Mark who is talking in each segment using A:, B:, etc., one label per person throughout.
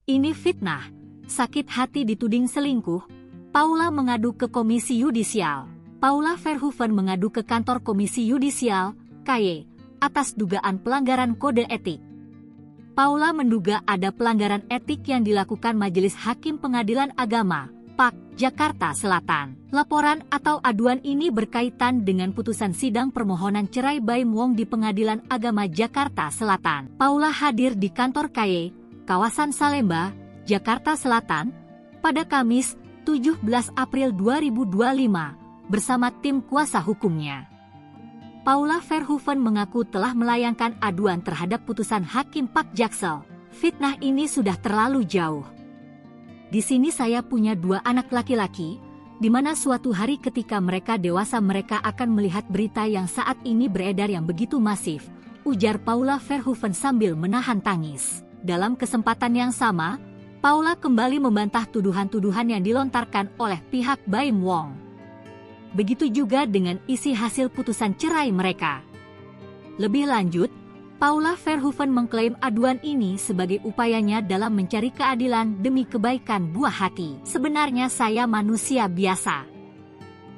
A: Ini fitnah. Sakit hati dituding selingkuh, Paula mengadu ke Komisi Yudisial. Paula Verhoeven mengadu ke kantor Komisi Yudisial, KY, atas dugaan pelanggaran kode etik. Paula menduga ada pelanggaran etik yang dilakukan Majelis Hakim Pengadilan Agama, PAK, Jakarta Selatan. Laporan atau aduan ini berkaitan dengan putusan sidang permohonan cerai Baim Wong di Pengadilan Agama Jakarta Selatan. Paula hadir di kantor KY, kawasan Salemba, Jakarta Selatan, pada Kamis, 17 April 2025, bersama tim kuasa hukumnya. Paula Verhoeven mengaku telah melayangkan aduan terhadap putusan Hakim PAK Jaksel. Fitnah ini sudah terlalu jauh. Di sini saya punya 2 anak laki-laki, di mana suatu hari ketika mereka dewasa mereka akan melihat berita yang saat ini beredar yang begitu masif, ujar Paula Verhoeven sambil menahan tangis. Dalam kesempatan yang sama, Paula kembali membantah tuduhan-tuduhan yang dilontarkan oleh pihak Baim Wong. Begitu juga dengan isi hasil putusan cerai mereka. Lebih lanjut, Paula Verhoeven mengklaim aduan ini sebagai upayanya dalam mencari keadilan demi kebaikan buah hati. Sebenarnya saya manusia biasa.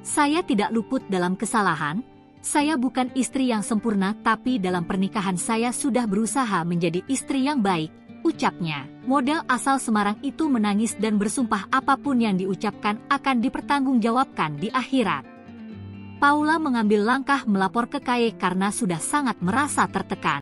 A: Saya tidak luput dalam kesalahan, saya bukan istri yang sempurna tapi dalam pernikahan saya sudah berusaha menjadi istri yang baik, ucapnya. Model asal Semarang itu menangis dan bersumpah apapun yang diucapkan akan dipertanggungjawabkan di akhirat. Paula mengambil langkah melapor ke KY karena sudah sangat merasa tertekan.